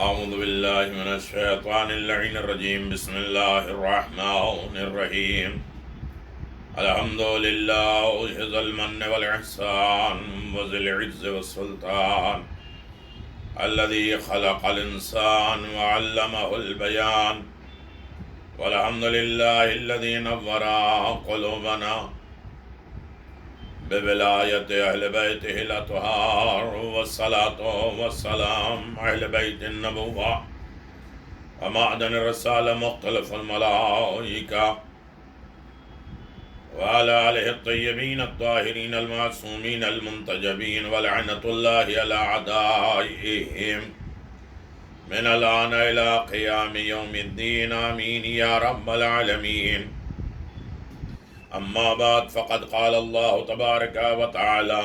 اعوذ باللہ من الشیطان اللعین الرجیم بسم اللہ الرحمن الرحیم الحمد للہ ذی المن والاحسان وذی العز والسلطان الذی خلق الانسان وعلمہ البیان والحمد للہ الذی نور قلوبنا بولایت اہل بیتہ الاطہار والصلاة والسلام اہل بیت النبوہ ومعدن الرسالہ مختلف الملائکہ وعلى آلہ الطیبین الطاہرین المعصومین المنتجبین ولعنۃ اللہ علی اعدائہم من الآن الى قیام یوم الدین آمین یا رب العالمین. اما بعد فقد قال اللہ تبارک و تعالی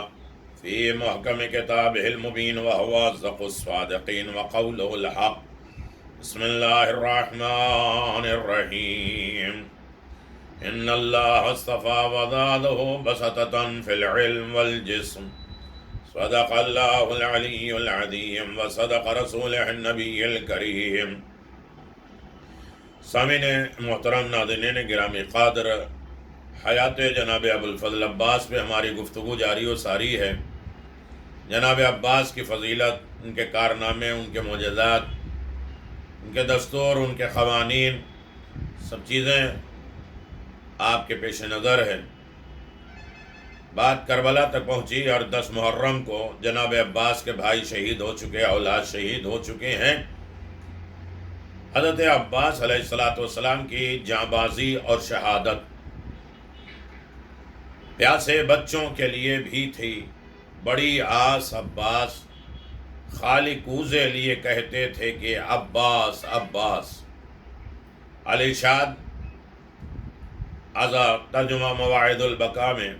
فی محکم کتابہ المبین وهو اصدق الصادقین وقولہ الحق. بسم اللہ الرحمن الرحیم. ان اللہ اصطفى وزادہ بسطة فی العلم والجسم. صدق اللہ العلی العظیم وصدق رسولہ النبی الکریم. سامعین محترم، ناظرین گرامی قدر، حیات جناب ابوالفضل عباس پہ ہماری گفتگو جاری و ساری ہے. جناب عباس کی فضیلت، ان کے کارنامے، ان کے معجزات، ان کے دستور، ان کے قوانین، سب چیزیں آپ کے پیش نظر ہے. بات کربلا تک پہنچی اور 10 محرم کو جناب عباس کے بھائی شہید ہو چکے، اولاد شہید ہو چکے ہیں. حضرت عباس علیہ السلام کی جانبازی اور شہادت پیاسے بچوں کے لیے بھی تھی. بڑی آس عباس، خالی کوزے لیے کہتے تھے کہ عباس عباس. علی شاد ترجمہ مواعظ البقاء میں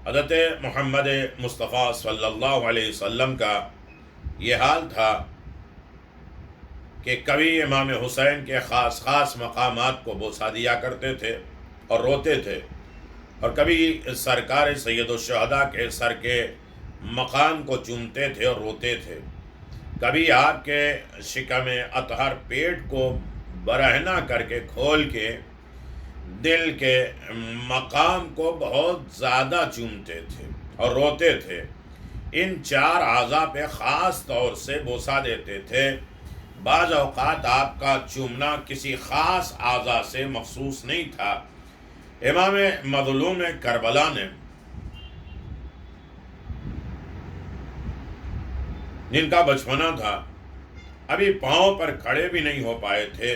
حضرت محمد مصطفیٰ صلی اللہ علیہ وسلم کا یہ حال تھا کہ کبھی امام حسین کے خاص مقامات کو بوسہ دیا کرتے تھے اور روتے تھے، اور کبھی سرکار سید الشہداء کے سر کے مقام کو چومتے تھے اور روتے تھے. کبھی آپ کے شکم اطہر پیٹ کو برہنہ کر کے کھول کے دل کے مقام کو بہت زیادہ چومتے تھے اور روتے تھے. ان 4 اعضاء پہ خاص طور سے بوسہ دیتے تھے. بعض اوقات آپ کا چومنا کسی خاص اعضاء سے مخصوص نہیں تھا. امام مظلوم کربلا نے، جن کا بچپنا تھا، ابھی پاؤں پر کھڑے بھی نہیں ہو پائے تھے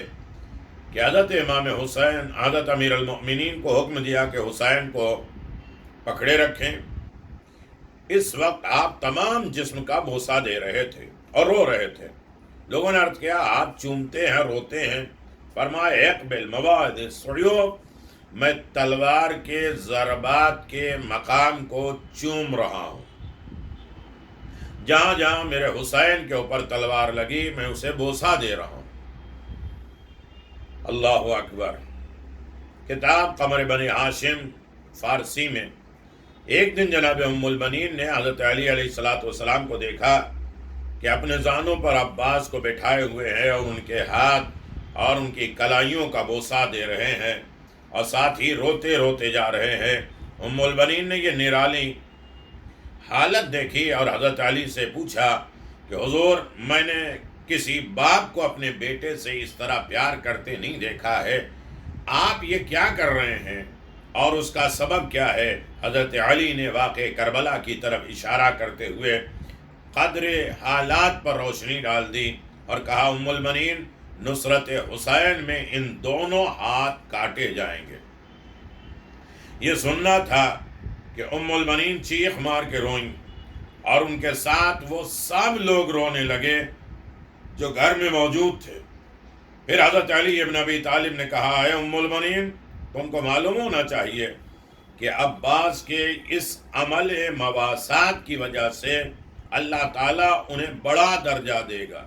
کہ حضرت امام حسین، حضرت امیر المؤمنین کو حکم دیا کہ حسین کو پکڑے رکھیں. اس وقت آپ تمام جسم کا بوسہ دے رہے تھے اور رو رہے تھے. لوگوں نے عرض کیا، آپ چومتے ہیں، روتے ہیں؟ فرمایا اقبل مواعظ السیوف، میں تلوار کے ضربات کے مقام کو چوم رہا ہوں. جہاں جہاں میرے حسین کے اوپر تلوار لگی میں اسے بوسہ دے رہا ہوں. اللہ اکبر. کتاب قمر بنی ہاشم فارسی میں ایک دن جناب ام البنین نے حضرت علی علیہ السلام کو دیکھا کہ اپنے زانوں پر عباس کو بٹھائے ہوئے ہیں اور ان کے ہاتھ اور ان کی کلائیوں کا بوسہ دے رہے ہیں اور ساتھ ہی روتے روتے جا رہے ہیں. ام البنین نے یہ نرالی حالت دیکھی اور حضرت علی سے پوچھا کہ حضور، میں نے کسی باپ کو اپنے بیٹے سے اس طرح پیار کرتے نہیں دیکھا ہے، آپ یہ کیا کر رہے ہیں اور اس کا سبب کیا ہے؟ حضرت علی نے واقع کربلا کی طرف اشارہ کرتے ہوئے قدر حالات پر روشنی ڈال دی اور کہا، ام البنین، نصرت حسین میں ان دونوں ہاتھ کاٹے جائیں گے. یہ سننا تھا کہ ام البنین چیخ مار کے روئیں اور ان کے ساتھ وہ سب لوگ رونے لگے جو گھر میں موجود تھے. پھر حضرت علی ابن ابی طالب نے کہا، اے ام البنین، تم کو معلوم ہونا چاہیے کہ عباس کے اس عمل مواسات کی وجہ سے اللہ تعالیٰ انہیں بڑا درجہ دے گا.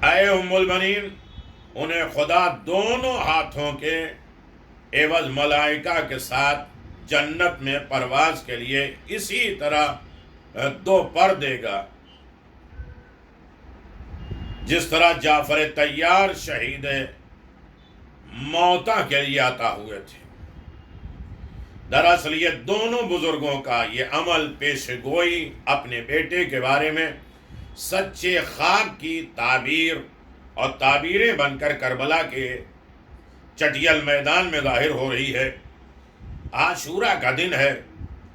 اے ام البنین، انہیں خدا دونوں ہاتھوں کے عوض ملائکہ کے ساتھ جنت میں پرواز کے لیے اسی طرح 2 پر دے گا جس طرح جعفر طیار شہید موتا کے لیے عطا ہوئے تھے۔ دراصل یہ دونوں بزرگوں کا یہ عمل پیش گوئی اپنے بیٹے کے بارے میں سچے خواب کی تعبیر اور تعبیریں بن کر کربلا کے چٹیل میدان میں ظاہر ہو رہی ہے۔ عاشورہ کا دن ہے۔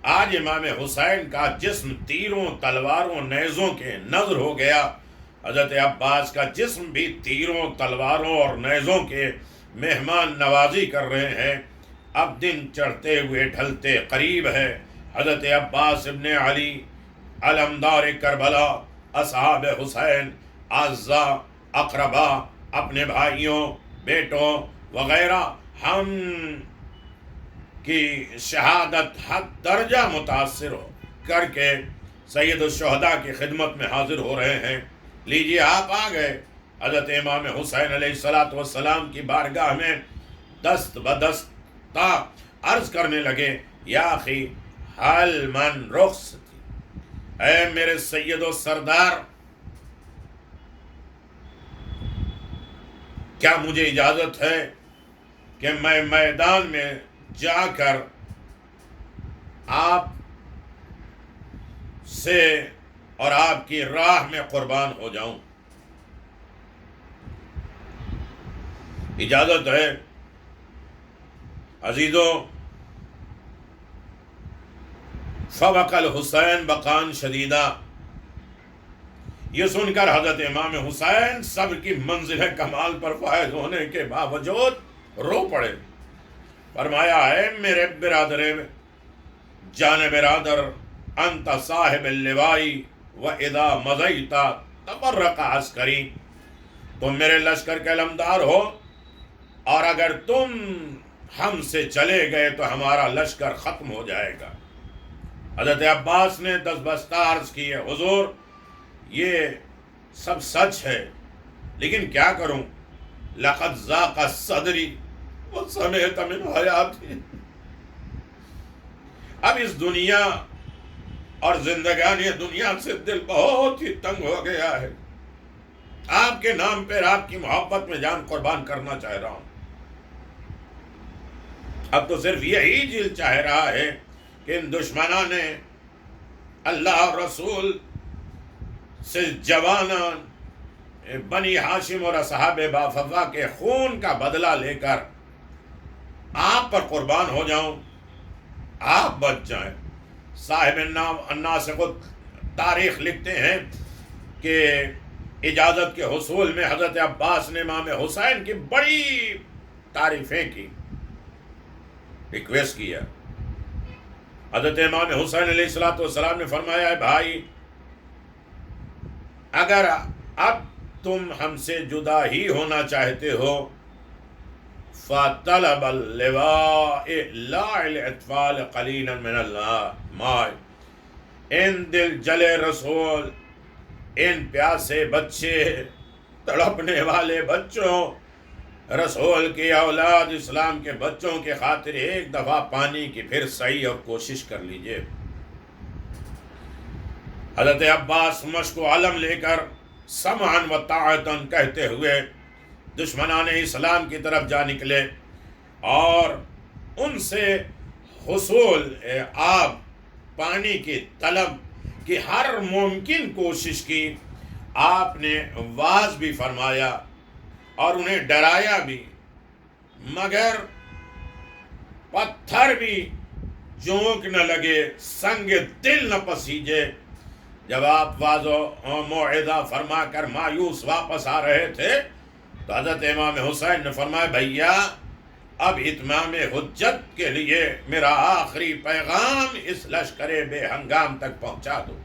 آج امام حسین کا جسم تیروں تلواروں نیزوں کے نذر ہو گیا۔ حضرت عباس کا جسم بھی تیروں تلواروں اور نیزوں کے مہمان نوازی کر رہے ہیں۔ اب دن چڑھتے ہوئے ڈھلتے قریب ہے۔ حضرت عباس ابن علی علمدار کربلا، اصحاب حسین، اعزاء اقربا، اپنے بھائیوں بیٹوں وغیرہ ہم کی شہادت حد درجہ متاثر ہو کر کے سید الشہداء کی خدمت میں حاضر ہو رہے ہیں۔ لیجیے آپ آ گئے۔ حضرت امام حسین علیہ السلام کی بارگاہ میں دست بدست عرض کرنے لگے، یا اخی حل من رخصتی، اے میرے سید و سردار، کیا مجھے اجازت ہے کہ میں میدان میں جا کر آپ سے اور آپ کی راہ میں قربان ہو جاؤں؟ اجازت ہے۔ عزیزو، فبق الحسین بقان شدیدہ، یہ سن کر حضرت امام حسین صبر کی منزل کمال پر فائز ہونے کے باوجود رو پڑے۔ فرمایا، ہے میرے برادر جان برادر، انت صاحب اللوائی و اذا مضیت تفرق عسکری، تم میرے لشکر کے علمدار ہو، اور اگر تم ہم سے چلے گئے تو ہمارا لشکر ختم ہو جائے گا۔ حضرت عباس نے دست بستہ عرض کی، حضور یہ سب سچ ہے، لیکن کیا کروں؟ لقد ضاق صدری وسمعت من حیاتی، اب اس دنیا اور زندگانی دنیا سے دل بہت ہی تنگ ہو گیا ہے۔ آپ کے نام پر آپ کی محبت میں جان قربان کرنا چاہ رہا ہوں۔ اب تو صرف یہی دل چاہ رہا ہے کہ ان دشمنان نے اللہ اور رسول سے جوانان بنی ہاشم اور اصحاب بافوا کے خون کا بدلہ لے کر آپ پر قربان ہو جاؤں، آپ بچ جائیں۔ صاحب الناسخ تاریخ لکھتے ہیں کہ اجازت کے حصول میں حضرت عباس نے امام حسین کی بڑی تعریفیں کی، ریکویسٹ کیا۔ حضرت امام حسین علیہ السلام نے فرمایا، ہے بھائی، اگر اب تم ہم سے جدا ہی ہونا چاہتے ہو، فَطَلَبَ اللِّوَاءِ لَا الْإِطْفَالِ قَلِيلًا مِنَ الْمَاءِ، ان دل جلے رسول، ان پیاسے بچے، تڑپنے والے بچوں، رسول کی اولاد، اسلام کے بچوں کے خاطر ایک دفعہ پانی کی پھر صحیح اور کوشش کر لیجئے۔ حضرت عباس مشک و علم لے کر سمعاً و طاعتاً کہتے ہوئے دشمنان اسلام کی طرف جا نکلے اور ان سے حصول آب پانی کی طلب کی ہر ممکن کوشش کی۔ آپ نے واعظ بھی فرمایا اور انہیں ڈرایا بھی، مگر پتھر بھی جونک نہ لگے، سنگ دل نہ پسیجے۔ جب آپ واعظ و موعظہ فرما کر مایوس واپس آ رہے تھے تو حضرت امام حسین نے فرمایا، بھیا اب اتمام حجت کے لیے میرا آخری پیغام اس لشکر بے ہنگام تک پہنچا دو۔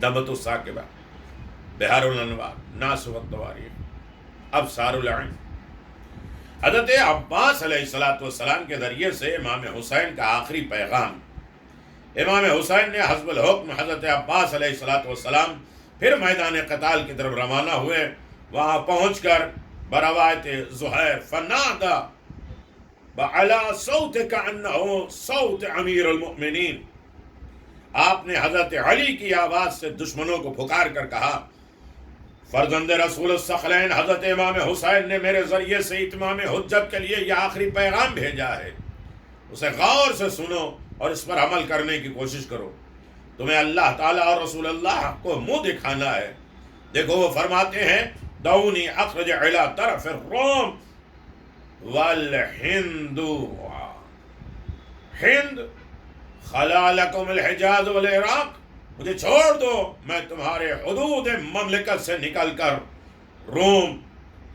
دبت الثاقبہ، بحار الانوار، ناصف التواریخ، ابصار العین۔ حضرت عباس علیہ السلام کے ذریعے سے امام حسین کا آخری پیغام۔ امام حسین نے حسب الحکم حضرت عباس علیہ السلام پھر میدان قتال کی طرف روانہ ہوئے۔ وہاں پہنچ کر بروایت زہیر فنادى بأعلى صوت كأنه صوت امیر المؤمنین، آپ نے حضرت علی کی آواز سے دشمنوں کو پکار کر کہا، فرزند رسول الثقلین حضرت امام حسین نے میرے ذریعے سے اتمام حجت کے لیے یہ آخری پیغام بھیجا ہے، اسے غور سے سنو اور اس پر عمل کرنے کی کوشش کرو، تمہیں اللہ تعالیٰ اور رسول اللہ کو منہ دکھانا ہے۔ دیکھو وہ فرماتے ہیں دعونی اخرج الی طرف الروم والہند، ہند خلا لکم الحجاز والعراق، مجھے چھوڑ دو، میں تمہارے حدود مملکت سے نکل کر روم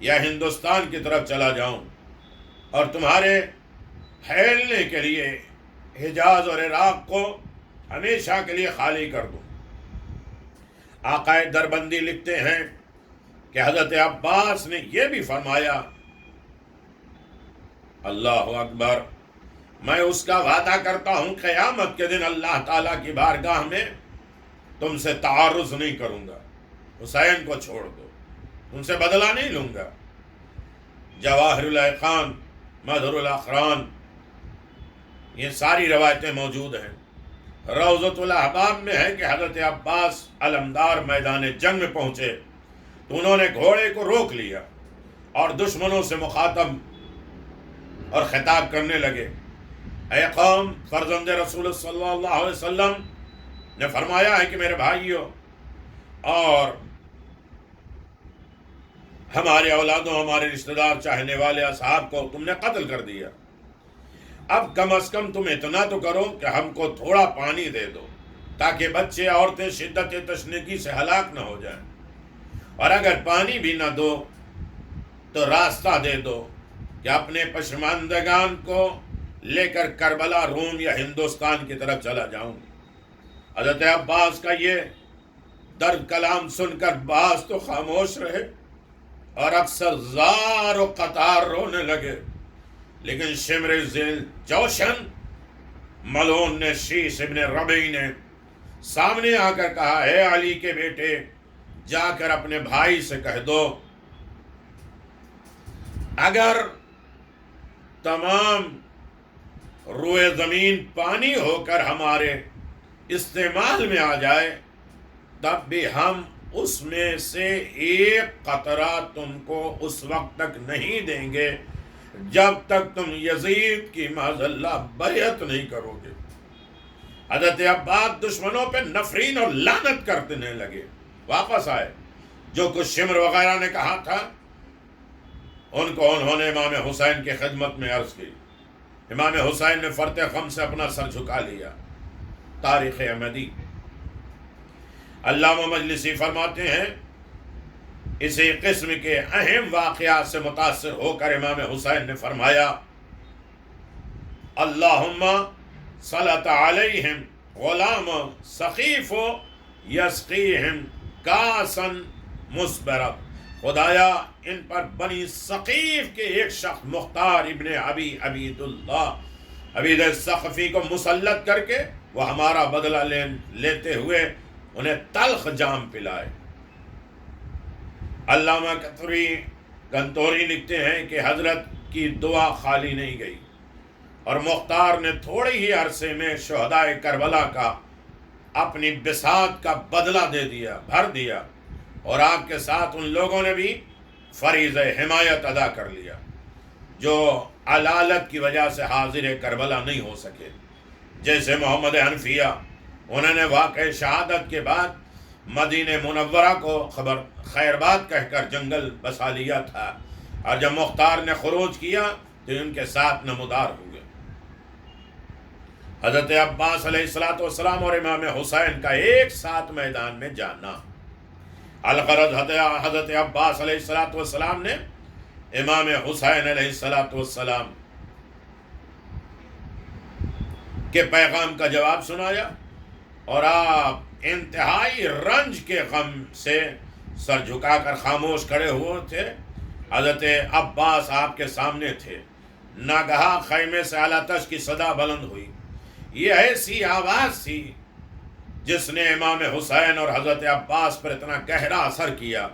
یا ہندوستان کی طرف چلا جاؤں اور تمہارے پھیلنے کے لیے حجاز اور عراق کو ہمیشہ کے لیے خالی کر دوں۔ آقا دربندی لکھتے ہیں کہ حضرت عباس نے یہ بھی فرمایا، اللہ اکبر، میں اس کا وعدہ کرتا ہوں قیامت کے دن اللہ تعالیٰ کی بارگاہ میں تم سے تعارض نہیں کروں گا، حسین کو چھوڑ دو، ان سے بدلہ نہیں لوں گا۔ جواہر الاحقان، مظہر الاقران، یہ ساری روایتیں موجود ہیں۔ روضۃ الاحباب میں ہے کہ حضرت عباس علمدار میدان جنگ میں پہنچے تو انہوں نے گھوڑے کو روک لیا اور دشمنوں سے مخاطب اور خطاب کرنے لگے، اے قوم، فرزند رسول صلی اللہ علیہ وسلم نے فرمایا ہے کہ میرے بھائیوں اور ہمارے اولادوں، ہمارے رشتہ دار، چاہنے والے اصحاب کو تم نے قتل کر دیا، اب کم از کم تم اتنا تو کرو کہ ہم کو تھوڑا پانی دے دو تاکہ بچے عورتیں شدت تشنگی سے ہلاک نہ ہو جائیں، اور اگر پانی بھی نہ دو تو راستہ دے دو کہ اپنے پشماندگان کو لے کر کربلا، روم یا ہندوستان کی طرف چلا جاؤں۔ حضرت عباس کا یہ درد کلام سن کر بعض تو خاموش رہے اور اکثر زار و قطار رونے لگے، لیکن شمر ذیل جوشن ملعون نے شیش ابن ربیع نے سامنے آ کر کہا، اے علی کے بیٹے، جا کر اپنے بھائی سے کہہ دو اگر تمام روئے زمین پانی ہو کر ہمارے استعمال میں آ جائے تب بھی ہم اس میں سے ایک قطرہ تم کو اس وقت تک نہیں دیں گے جب تک تم یزید کی معاذ اللہ بیعت نہیں کرو گے۔ حضرت عباس دشمنوں پہ نفرین اور لعنت کرنے لگے، واپس آئے، جو کچھ شمر وغیرہ نے کہا تھا ان کو انہوں نے امام حسین کی خدمت میں عرض کی۔ امام حسین نے فرط غم سے اپنا سر جھکا لیا۔ تاریخ احمدی علامہ مجلسی فرماتے ہیں اسی قسم کے اہم واقعات سے متاثر ہو کر امام حسین نے فرمایا، اللہم صلت علیہم غلام سقیف یسقیہم کاسا مسبرا، خدایا ان پر بنی ثقیف کے ایک شخص مختار ابن ابی عبید اللہ عبید الثقفی کو مسلط کر کے وہ ہمارا بدلہ لیتے ہوئے انہیں تلخ جام پلائے۔ علامہ کنتوری لکھتے ہیں کہ حضرت کی دعا خالی نہیں گئی اور مختار نے تھوڑے ہی عرصے میں شہدائے کربلا کا اپنی بساط کا بدلہ دے دیا، بھر دیا، اور آپ کے ساتھ ان لوگوں نے بھی فریضہ حمایت ادا کر لیا جو علالت کی وجہ سے حاضر کربلا نہیں ہو سکے، جیسے محمد حنفیہ، انہوں نے واقع شہادت کے بعد مدینہ منورہ کو خیر بات کہہ کر جنگل بسا لیا تھا، اور جب مختار نے خروج کیا تو ان کے ساتھ نمودار ہوئے۔ حضرت عباس علیہ السلام اور امام حسین کا ایک ساتھ میدان میں جانا، الغرض حضرت عباس علیہ السلام نے امام حسین علیہ السلام کے پیغام کا جواب سنایا، اور آپ انتہائی رنج کے غم سے سر جھکا کر خاموش کھڑے ہوئے تھے۔ حضرت عباس آپ کے سامنے تھے، ناگہاں خیمے سے آلاتش کی صدا بلند ہوئی، یہ ایسی آواز تھی جس نے امام حسین اور حضرت عباس پر اتنا گہرا اثر کیا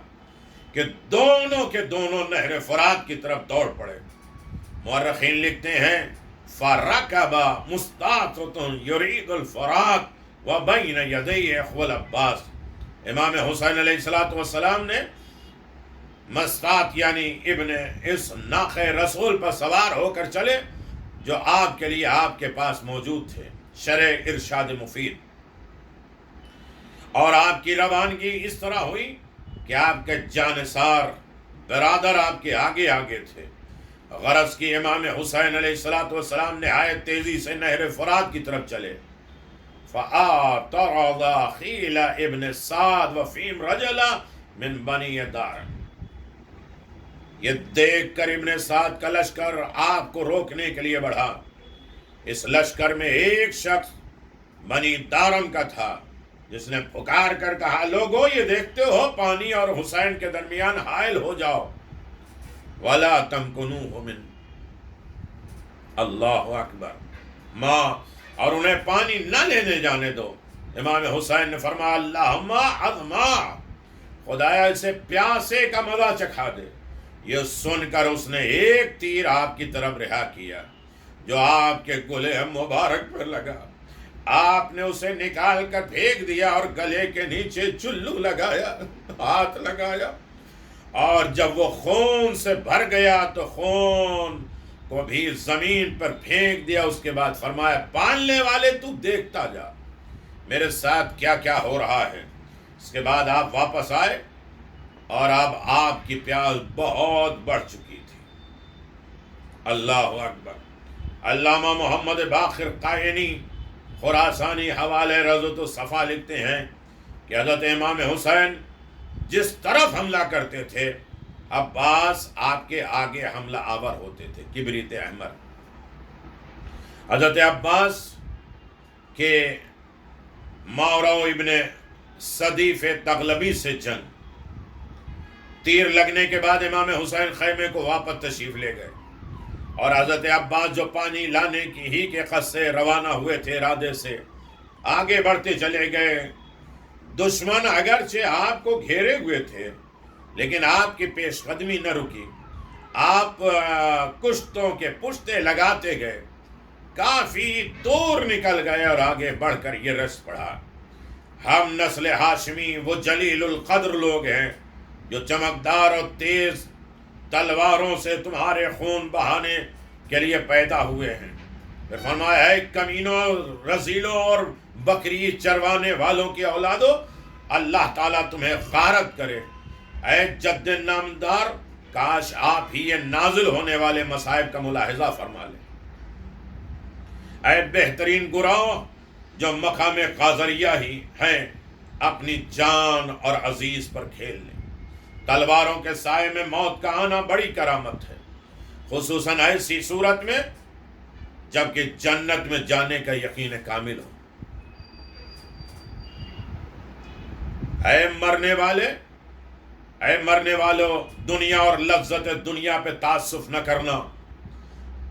کہ دونوں کے دونوں نہر فرات کی طرف دوڑ پڑے۔ مورخین لکھتے ہیں فَرَكَبَ مُسْتَعْطِرٌ يُرِيدُ الْفُرَاتَ وَبَيْنَ يَدَيْهِ إِخْوَ الْعَبَّاسِ، امام حسین علیہ السلام نے مستات یعنی ابن اس ناقہ رسول پر سوار ہو کر چلے جو آپ کے لیے آپ کے پاس موجود تھے، شرح ارشاد مفید. اور آپ کی روانگی اس طرح ہوئی کہ آپ کے جانثار برادر آپ کے آگے آگے تھے. غرض کی امام حسین علیہ السلام نہایت تیزی سے نہر فرات کی طرف چلے. فَآتَرَضَ خِيلَ ابن سعد وفیم رجلا من بنی دار. یہ دیکھ کر ابن سعد کا لشکر آپ کو روکنے کے لیے بڑھا. اس لشکر میں ایک شخص بنی دارم کا تھا جس نے پکار کر کہا، لوگو یہ دیکھتے ہو پانی اور حسین کے درمیان حائل ہو جاؤ. وَلَا تَمْكُنُوهُ مِنْ اللہ اکبر ماں، اور انہیں پانی نہ لینے جانے دو. امام حسین نے فرمایا، اللہم عظما، خدایا اسے پیاسے کا مزہ چکھا دے. یہ سن کر اس نے ایک تیر آپ کی طرف رہا کیا جو آپ کے گلے مبارک پر لگا. آپ نے اسے نکال کر پھینک دیا اور گلے کے نیچے چلو لگایا، ہاتھ لگایا، اور جب وہ خون سے بھر گیا تو خون کو بھی زمین پر پھینک دیا. اس کے بعد فرمایا، پالنے والے تو دیکھتا جا میرے ساتھ کیا کیا ہو رہا ہے. اس کے بعد آپ واپس آئے اور اب آپ کی پیاس بہت بڑھ چکی تھی. اللہ اکبر. علامہ محمد باقر قائنی خراسانی حوالے رضوۃ الصفا لکھتے ہیں کہ حضرت امام حسین جس طرف حملہ کرتے تھے عباس آپ کے آگے حملہ آور ہوتے تھے. کبریت احمر. حضرت عباس کے ماورا ابن صدیف تغلبی سے جنگ، تیر لگنے کے بعد امام حسین خیمے کو واپس تشریف لے گئے اور حضرت عباس جو پانی لانے کی ہی کے قصد سے روانہ ہوئے تھے ارادے سے آگے بڑھتے چلے گئے. دشمن اگرچہ آپ کو گھیرے ہوئے تھے لیکن آپ کی پیش قدمی نہ رکی. آپ کشتوں کے پشتے لگاتے گئے، کافی دور نکل گئے اور آگے بڑھ کر یہ رس پڑھا، ہم نسل ہاشمی وہ جلیل القدر لوگ ہیں جو چمکدار اور تیز تلواروں سے تمہارے خون بہانے کے لیے پیدا ہوئے ہیں. پھر فرمایا ہے، کمینوں، رزیلوں اور بکری چروانے والوں کی اولادو، اللہ تعالیٰ تمہیں غارت کرے. اے جد نامدار، کاش آپ ہی یہ نازل ہونے والے مصائب کا ملاحظہ فرما لیں. اے بہترین گراؤں جو مقام قاذریہ ہی ہیں، اپنی جان اور عزیز پر کھیل لیں. تلواروں کے سائے میں موت کا آنا بڑی کرامت ہے، خصوصاً ایسی صورت میں جبکہ جنت میں جانے کا یقین کامل ہو. اے مرنے والو، دنیا اور لذت دنیا پہ تعصف نہ کرنا،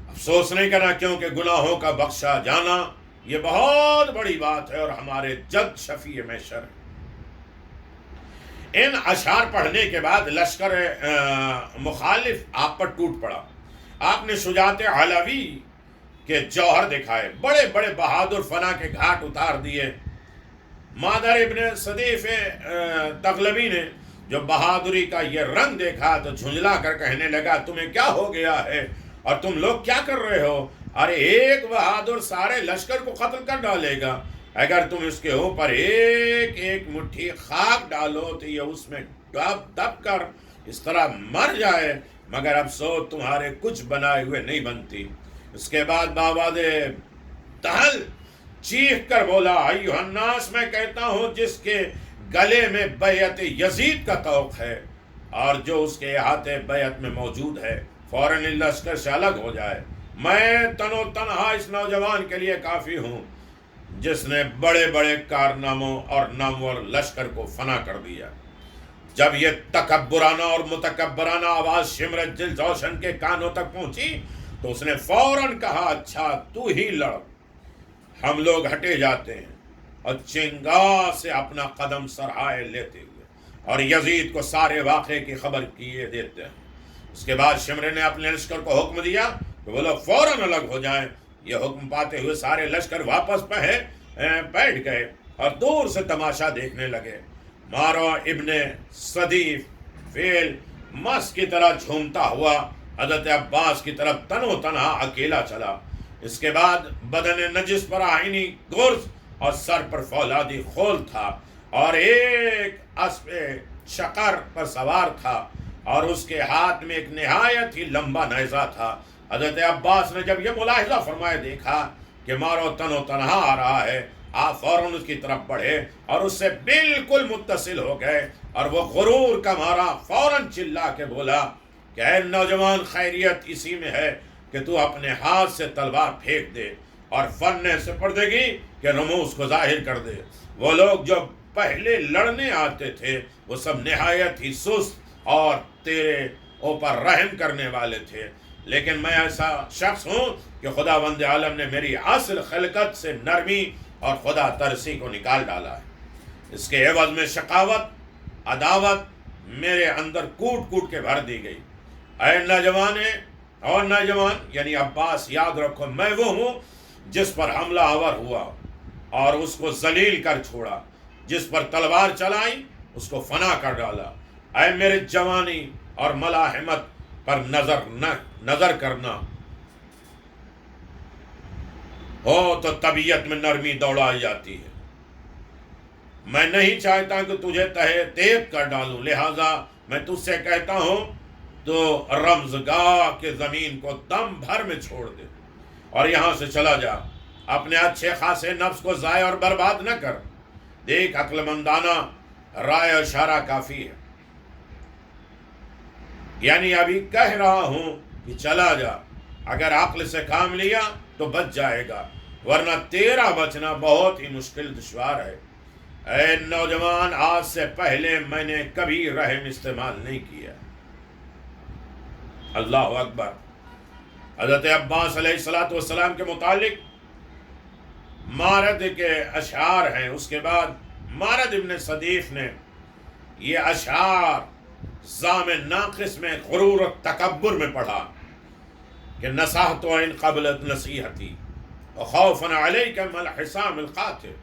افسوس نہیں کرنا، کیونکہ گناہوں کا بخشا جانا یہ بہت بڑی بات ہے اور ہمارے جد شفیع محشر ہے. ان اشعار پڑھنے کے بعد لشکر مخالف آپ پر ٹوٹ پڑا. آپ نے شجاعت علوی کے جوہر دکھائے، بڑے بڑے بہادر فنا کے گھاٹ اتار دیے. مادر ابن صدیف تغلبی نے جو بہادری کا یہ رنگ دیکھا تو جھنجلا کر کہنے لگا، تمہیں کیا ہو گیا ہے اور تم لوگ کیا کر رہے ہو؟ ارے ایک بہادر سارے لشکر کو قتل کر ڈالے گا، اگر تم اس کے اوپر ایک ایک مٹھی خاک ڈالو تو یہ اس میں دب دب کر اس طرح مر جائے، مگر افسوس تمہارے کچھ بنائے ہوئے نہیں بنتی. اس کے بعد بابا دہل چیخ کر بولا، ایھا الناس، میں کہتا ہوں جس کے گلے میں بیعت یزید کا طوق ہے اور جو اس کے احاطے بیعت میں موجود ہے فوراً لشکر سے الگ ہو جائے. میں تنو تنہا اس نوجوان کے لیے کافی ہوں جس نے بڑے بڑے کارناموں اور نامور لشکر کو فنا کر دیا. جب یہ تکبرانہ اور متکبرانہ آواز شمر دل جوشن کے کانوں تک پہنچی تو اس نے فوراً کہا، اچھا تو ہی لڑ. ہم لوگ ہٹے جاتے ہیں اور چنگا سے اپنا قدم سرہائے لیتے ہوئے اور یزید کو سارے واقعے کی خبر کیے دیتے ہیں. اس کے بعد شمر نے اپنے لشکر کو حکم دیا کہ وہ لوگ فوراً الگ ہو جائیں. یہ حکم پاتے ہوئے سارے لشکر واپس بیٹھ گئے اور دور سے تماشا دیکھنے لگے. مارو ابن صدیف فیل مست کی طرح جھومتا ہوا حضرت عباس کی طرف تنو تنہا اکیلا چلا۔ اس کے بعد بدن نجس پر آئینی گرز اور سر پر فولادی خول تھا، اور ایک اسب شقر پر سوار تھا، اور اس کے ہاتھ میں ایک نہایت ہی لمبا نیزہ تھا۔ حضرت عباس نے جب یہ ملاحظہ فرمائے دیکھا کہ مارو تنو تنہا آ رہا ہے، آپ فوراً اس کی طرف بڑھے اور اس سے بالکل متصل ہو گئے، اور وہ غرور کا مارا فوراً چلا کے بولا کہ اے نوجوان، خیریت اسی میں ہے کہ تو اپنے ہاتھ سے تلوار پھینک دے اور فن سپردگی کے رموز کو ظاہر کر دے۔ وہ لوگ جو پہلے لڑنے آتے تھے وہ سب نہایت ہی سست اور تیرے اوپر رحم کرنے والے تھے، لیکن میں ایسا شخص ہوں کہ خداوند عالم نے میری اصل خلقت سے نرمی اور خدا ترسی کو نکال ڈالا ہے۔ اس کے عوض میں شقاوت، عداوت میرے اندر کوٹ کوٹ کے بھر دی گئی۔ اے نوجوان یعنی عباس، یاد رکھو میں وہ ہوں جس پر حملہ آور ہوا اور اس کو ذلیل کر چھوڑا، جس پر تلوار چلائی اس کو فنا کر ڈالا۔ اے میرے جوانی اور ملاحمت پر نظر کرنا ہو تو طبیعت میں نرمی دوڑائی جاتی ہے۔ میں نہیں چاہتا کہ تجھے تہے تیب کر ڈالوں، لہذا میں تجھ سے کہتا ہوں تو رمزگاہ کے زمین کو دم بھر میں چھوڑ دے اور یہاں سے چلا جا۔ اپنے اچھے خاصے نفس کو ضائع اور برباد نہ کر۔ دیکھ، عقل مندانہ رائے و اشارہ کافی ہے، یعنی ابھی کہہ رہا ہوں کہ چلا جا۔ اگر عقل سے کام لیا تو بچ جائے گا، ورنہ تیرا بچنا بہت ہی مشکل دشوار ہے۔ اے نوجوان، آج سے پہلے میں نے کبھی رحم استعمال نہیں کیا۔ اللہ اکبر۔ حضرت عباس علیہ السلام کے متعلق مارد کے اشعار ہیں۔ اس کے بعد مارد ابن صدیف نے یہ اشعار زام ناقص میں غرور و تکبر میں پڑھا کہ نصحت ان قبلت نصیحتی وخوفا علیک من الحسام القاتل۔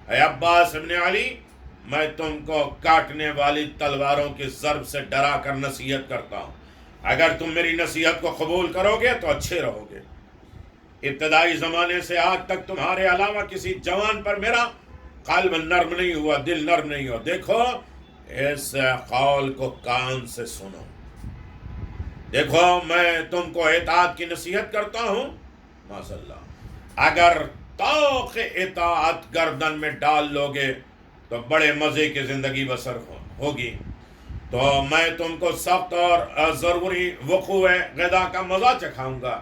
اے عباس ابن علی، میں تم کو کاٹنے والی تلواروں کی ضرب سے ڈرا کر نصیحت کرتا ہوں۔ اگر تم میری نصیحت کو قبول کرو گے تو اچھے رہو گے۔ ابتدائی زمانے سے آج تک تمہارے علاوہ کسی جوان پر میرا قلب نرم نہیں ہوا، دل نرم نہیں ہوا۔ دیکھو اس قول کو کان سے سنو۔ دیکھو میں تم کو اطاعت کی نصیحت کرتا ہوں، ماشاء اللہ، اگر طوق اطاعت گردن میں ڈال لو گے تو بڑے مزے کی زندگی بسر ہوگی۔ تو میں تم کو سخت اور ضروری وقوع غذا کا مزہ چکھاؤں گا۔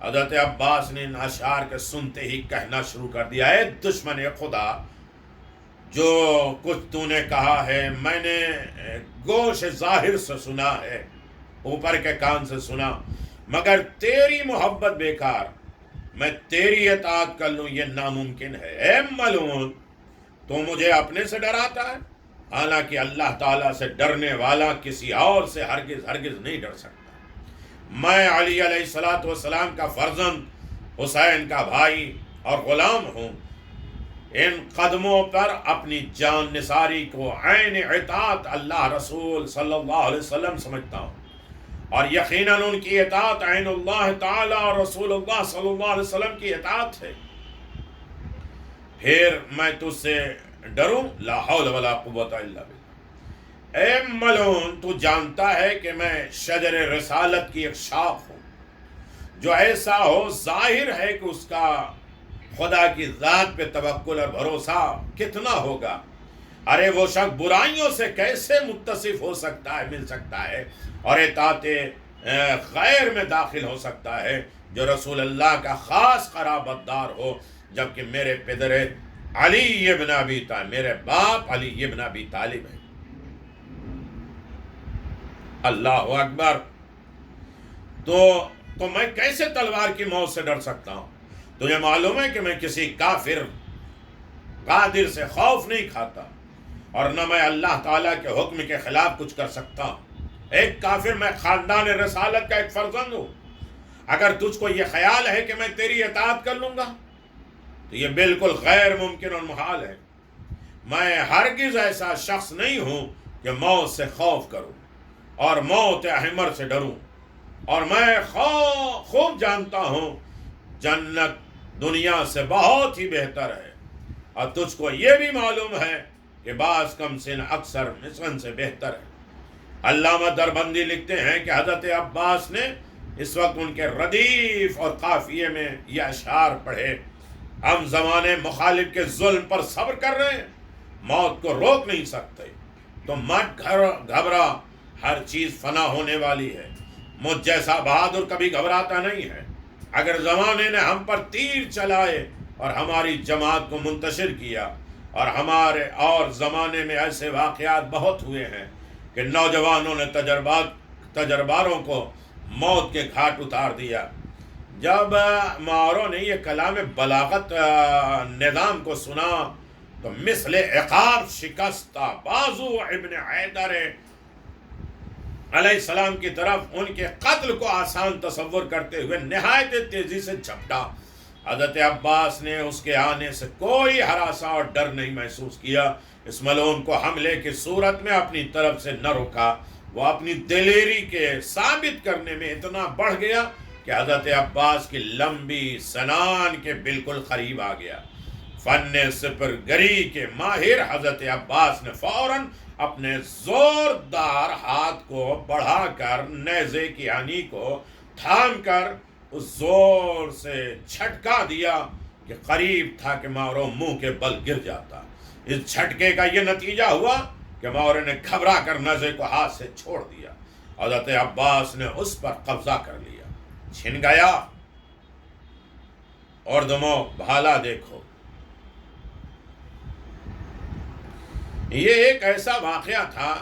حضرت عباس نے ان اشعار کے سنتے ہی کہنا شروع کر دیا، اے دشمن خدا، جو کچھ تو نے کہا ہے میں نے گوش ظاہر سے سنا ہے، اوپر کے کان سے سنا، مگر تیری محبت بیکار، میں تیری اطاعت کر لوں یہ ناممکن ہے۔ اے ملعون، تو مجھے اپنے سے ڈراتا ہے، حالانکہ اللہ تعالیٰ سے ڈرنے والا کسی اور سے ہرگز ہرگز نہیں ڈر سکتا۔ میں علی علیہ السلام کا فرزند، حسین کا بھائی اور غلام ہوں۔ ان قدموں پر اپنی جان نثاری کو عین اطاعت اللہ رسول صلی اللہ علیہ وسلم سمجھتا ہوں، اور یقیناً ان کی اطاعت عین اللہ تعالی اور رسول اللہ صلی اللہ علیہ وسلم کی اطاعت ہے۔ پھر میں تجھ سے ڈروں؟ لا حول ولا قوت الا باللہ۔ اے ملعون، تو جانتا ہے کہ میں شجر رسالت کی ایک شاخ ہوں، جو ایسا ہو ظاہر ہے کہ اس کا خدا کی ذات پہ توکل اور بھروسہ کتنا ہوگا۔ ارے وہ شخص برائیوں سے کیسے متصف ہو سکتا ہے، مل سکتا ہے، اور اطاعت غیر میں داخل ہو سکتا ہے جو رسول اللہ کا خاص قرابت دار ہو، جبکہ میرے پدر علی ابن ابی طالب، میرے باپ علی ابن ابی طالب ہیں۔ اللہ اکبر۔ تو میں کیسے تلوار کی موت سے ڈر سکتا ہوں؟ تجھے معلوم ہے کہ میں کسی کافر غادر سے خوف نہیں کھاتا، اور نہ میں اللہ تعالیٰ کے حکم کے خلاف کچھ کر سکتا ہوں۔ ایک کافر، میں خاندان رسالت کا ایک فرزند ہوں۔ اگر تجھ کو یہ خیال ہے کہ میں تیری اطاعت کر لوں گا تو یہ بالکل غیر ممکن اور محال ہے۔ میں ہرگز ایسا شخص نہیں ہوں کہ موت سے خوف کروں۔ اور موت احمر سے ڈروں، اور میں خوب جانتا ہوں جنت دنیا سے بہت ہی بہتر ہے، اور تجھ کو یہ بھی معلوم ہے کہ بعض کم سن اکثر مسکن سے بہتر ہے۔ علامہ دربندی لکھتے ہیں کہ حضرت عباس نے اس وقت ان کے ردیف اور قافیے میں یہ اشعار پڑھے: ہم زمانے مخالف کے ظلم پر صبر کر رہے ہیں، موت کو روک نہیں سکتے، تو مت گھبرا، ہر چیز فنا ہونے والی ہے۔ مجھ جیسا بہادر کبھی گھبراتا نہیں ہے۔ اگر زمانے نے ہم پر تیر چلائے اور ہماری جماعت کو منتشر کیا، اور زمانے میں ایسے واقعات بہت ہوئے ہیں کہ نوجوانوں نے تجرباروں کو موت کے گھاٹ اتار دیا۔ جب ماوروں نے یہ کلام بلاغت نظام کو سنا تو مثل عقاب شکستہ بازو ابن حیدر علیہ السلام کی طرف ان کے قتل کو آسان تصور کرتے ہوئے نہایت تیزی سے جھپٹا۔ حضرت عباس نے اس کے آنے سے کوئی ہراساں اور ڈر نہیں محسوس کیا۔ اس ملعون کو حملے کی صورت میں اپنی طرف سے نہ روکا۔ وہ اپنی دلیری کے ثابت کرنے میں اتنا بڑھ گیا کہ حضرت عباس کی لمبی سنان کے بالکل قریب آ گیا۔ فن سپر گری کے ماہر حضرت عباس نے فوراً اپنے زوردار ہاتھ کو بڑھا کر نیزے کی آنی کو تھام کر اس زور سے جھٹکا دیا کہ قریب تھا کہ ماورو منہ کے بل گر جاتا۔ اس جھٹکے کا یہ نتیجہ ہوا کہ ماورو نے گھبرا کر نیزے کو ہاتھ سے چھوڑ دیا۔ حضرت عباس نے اس پر قبضہ کر لیا۔ چھن گیا، اور دمو بھالا دیکھو۔ یہ ایک ایسا واقعہ تھا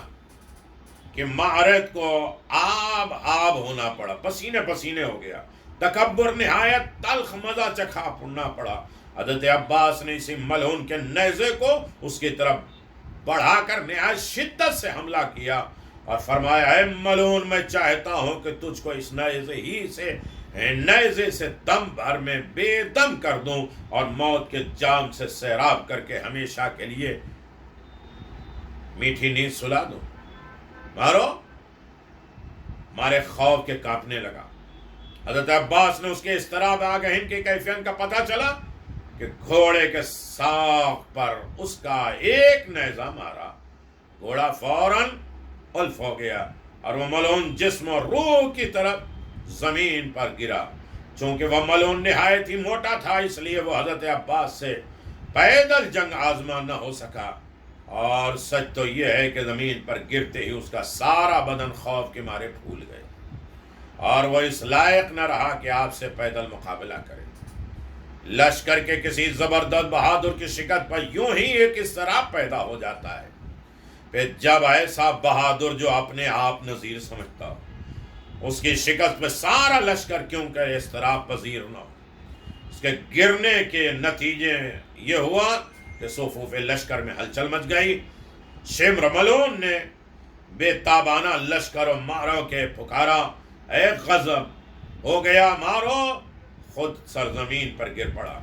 کہ معرض کو آب ہونا پڑا، پسینے پسینے ہو گیا، تکبر نہایت تلخ مزہ چکھا پڑنا پڑا۔ حضرت عباس نے اسی ملعون کے نیزے کو اس کی طرف بڑھا کر نہایت شدت سے حملہ کیا اور فرمایا: اے ملعون، میں چاہتا ہوں کہ تجھ کو اس نیزے سے دم بھر میں بے دم کر دوں اور موت کے جام سے سیراب کر کے ہمیشہ کے لیے میٹھی نیند سلا دوں۔ مارے خوف کے کانپنے لگا۔ حضرت عباس نے اس کے اضطراب آگہین کی کیفیت کا پتہ چلا کہ گھوڑے کے ساق پر اس کا ایک نیزہ مارا، گھوڑا فوراً الف ہو گیا اور وہ ملعون جسم اور روح کی طرف زمین پر گرا۔ چونکہ وہ ملعون نہایت ہی موٹا تھا، اس لیے وہ حضرت عباس سے پیدل جنگ آزما نہ ہو سکا، اور سچ تو یہ ہے کہ زمین پر گرتے ہی اس کا سارا بدن خوف کے مارے پھول گئے، اور وہ اس لائق نہ رہا کہ آپ سے پیدل مقابلہ کرے۔ لشکر کے کسی زبردست بہادر کی شکست پر یوں ہی ایک اضطراب پیدا ہو جاتا ہے۔ پھر جب ایسا بہادر جو اپنے آپ نذیر سمجھتا ہو، اس کی شکست میں سارا لشکر کیوں کہ اضطراب پذیر نہ ہو۔ اس کے گرنے کے نتیجے یہ ہوا کہ صفوف لشکر میں ہلچل مچ گئی۔ شمر ملعون نے بے تابانہ لشکر و مارو کے پکارا: اے غضب ہو گیا مارو! خود سرزمین پر گر پڑا۔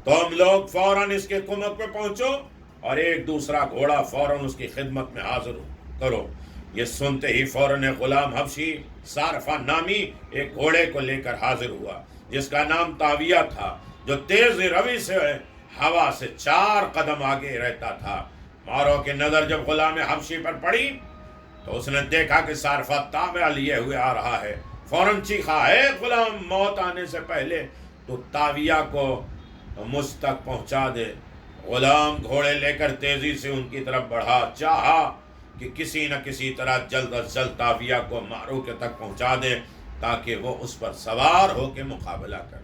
تم لوگ فوراً اس کے کمک پہ پہنچو اور ایک دوسرا گھوڑا فوراً اس کی خدمت میں حاضر کرو۔ یہ سنتے ہی فوراً غلام حبشی صارفہ نامی ایک گھوڑے کو لے کر حاضر ہوا، جس کا نام طاویہ تھا، جو تیز روی سے ہوا سے 4 قدم آگے رہتا تھا۔ مارو کی نظر جب غلام حبشی پر پڑی تو اس نے دیکھا کہ صارفہ طاویہ لیے ہوئے آ رہا ہے۔ فوراً چیخا: اے غلام، موت آنے سے پہلے تو طاویہ کو مجھ تک پہنچا دے۔ غلام گھوڑے لے کر تیزی سے ان کی طرف بڑھا، چاہا کہ کسی نہ کسی طرح جلد از جلد طاویہ کو مارو کے تک پہنچا دے تاکہ وہ اس پر سوار ہو کے مقابلہ کر لے۔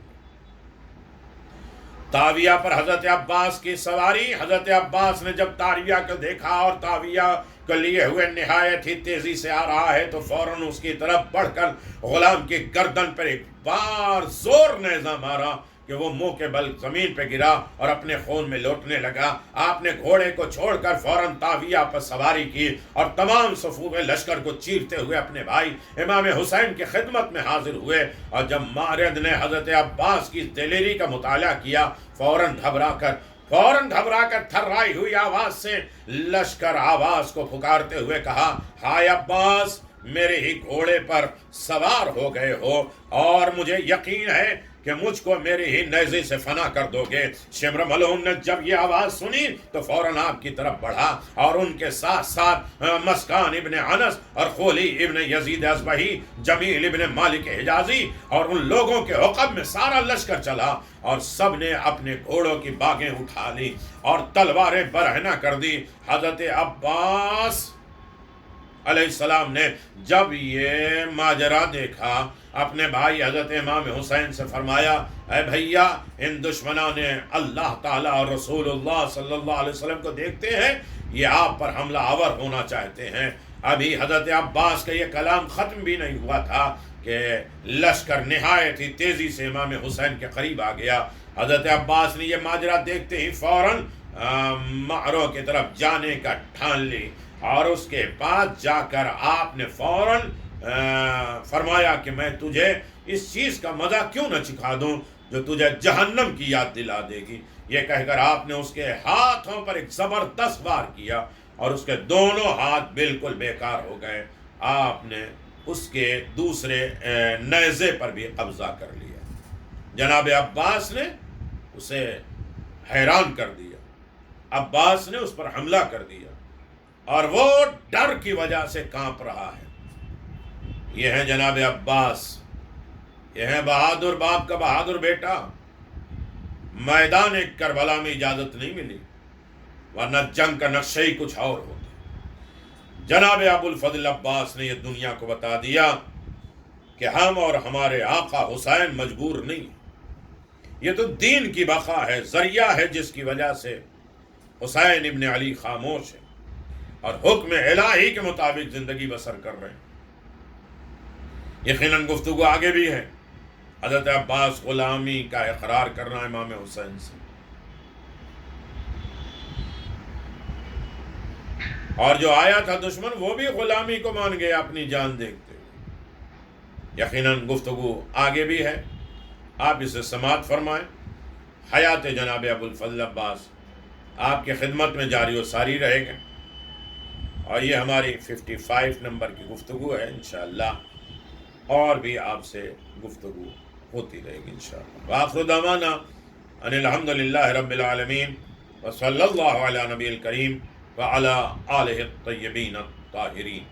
طاویہ پر حضرت عباس کی سواری۔ حضرت عباس نے جب طاویہ کو دیکھا اور طاویہ کو لیے ہوئے نہایت ہی تیزی سے آ رہا ہے تو فوراً اس کی طرف بڑھ کر غلام کی گردن پر ایک بار زور نیزہ مارا کہ وہ منہ کے بل زمین پہ گرا اور اپنے خون میں لوٹنے لگا۔ آپ نے گھوڑے کو چھوڑ کر فوراً طاویہ پر سواری کی اور تمام صفوف لشکر کو چیرتے ہوئے اپنے بھائی امام حسین کی خدمت میں حاضر ہوئے۔ اور جب مارد نے حضرت عباس کی دلیری کا مطالعہ کیا، فوراً گھبرا کر تھرائی ہوئی آواز سے لشکر آواز کو پکارتے ہوئے کہا: ہائے عباس، میرے ہی گھوڑے پر سوار ہو گئے ہو اور مجھے یقین ہے کہ مجھ کو میرے ہی نیزے سے فنا کر دو گے۔ شمر ملعون نے جب یہ آواز سنی تو فوراً آپ کی طرف بڑھا اور ان کے ساتھ ساتھ مسکان ابن انس اور خولی ابن یزید اصبہی، جمیل ابن مالک حجازی اور ان لوگوں کے عقب میں سارا لشکر چلا، اور سب نے اپنے گھوڑوں کی باگیں اٹھا لی اور تلواریں برہنہ کر دی۔ حضرت عباس علیہ السلام نے جب یہ ماجرا دیکھا، اپنے بھائی حضرت امام حسین سے فرمایا، اے بھیا، ان دشمنوں نے اللہ تعالیٰ اور رسول اللہ صلی اللہ علیہ وسلم کو دیکھتے ہیں، یہ آپ پر حملہ آور ہونا چاہتے ہیں۔ ابھی حضرت عباس کا یہ کلام ختم بھی نہیں ہوا تھا کہ لشکر نہایت ہی تیزی سے امام حسین کے قریب آ گیا۔ حضرت عباس نے یہ ماجرا دیکھتے ہی فوراً معرو کی طرف جانے کا ٹھان لی، اور اس کے بعد جا کر آپ نے فوراً فرمایا کہ میں تجھے اس چیز کا مزہ کیوں نہ چکھا دوں جو تجھے جہنم کی یاد دلا دے گی۔ یہ کہہ کر آپ نے اس کے ہاتھوں پر ایک زبردست وار کیا اور اس کے دونوں ہاتھ بالکل بیکار ہو گئے۔ آپ نے اس کے دوسرے نیزے پر بھی قبضہ کر لیا۔ جناب عباس نے اسے حیران کر دیا، عباس نے اس پر حملہ کر دیا، اور وہ ڈر کی وجہ سے کانپ رہا ہے۔ یہ ہے جناب عباس، یہ ہے بہادر باپ کا بہادر بیٹا۔ میدان کربلا میں اجازت نہیں ملی، ورنہ جنگ کا نقشہ ہی کچھ اور ہوتا۔ جناب ابو الفضل عباس نے یہ دنیا کو بتا دیا کہ ہم اور ہمارے آقا حسین مجبور نہیں، یہ تو دین کی بقا ہے، ذریعہ ہے جس کی وجہ سے حسین ابن علی خاموش ہے اور حکم الہی کے مطابق زندگی بسر کر رہے ہیں۔ یقیناً گفتگو آگے بھی ہے۔ حضرت عباس غلامی کا اقرار کرنا امام حسین سے، اور جو آیا تھا دشمن وہ بھی غلامی کو مان گیا اپنی جان دیکھتے ہوئے۔ یقیناً گفتگو آگے بھی ہے، آپ اسے سماعت فرمائیں۔ حیات جناب ابو الفضل عباس آپ کی خدمت میں جاری و ساری رہے گا، اور یہ ہماری 55 نمبر کی گفتگو ہے۔ انشاءاللہ اور بھی آپ سے گفتگو ہوتی رہے گی انشاءاللہ۔ وآخر دعوانا ان الحمدللہ رب العالمین، وصلی اللہ علی نبی الکریم وعلی آلہ الطیبین الطاہرین۔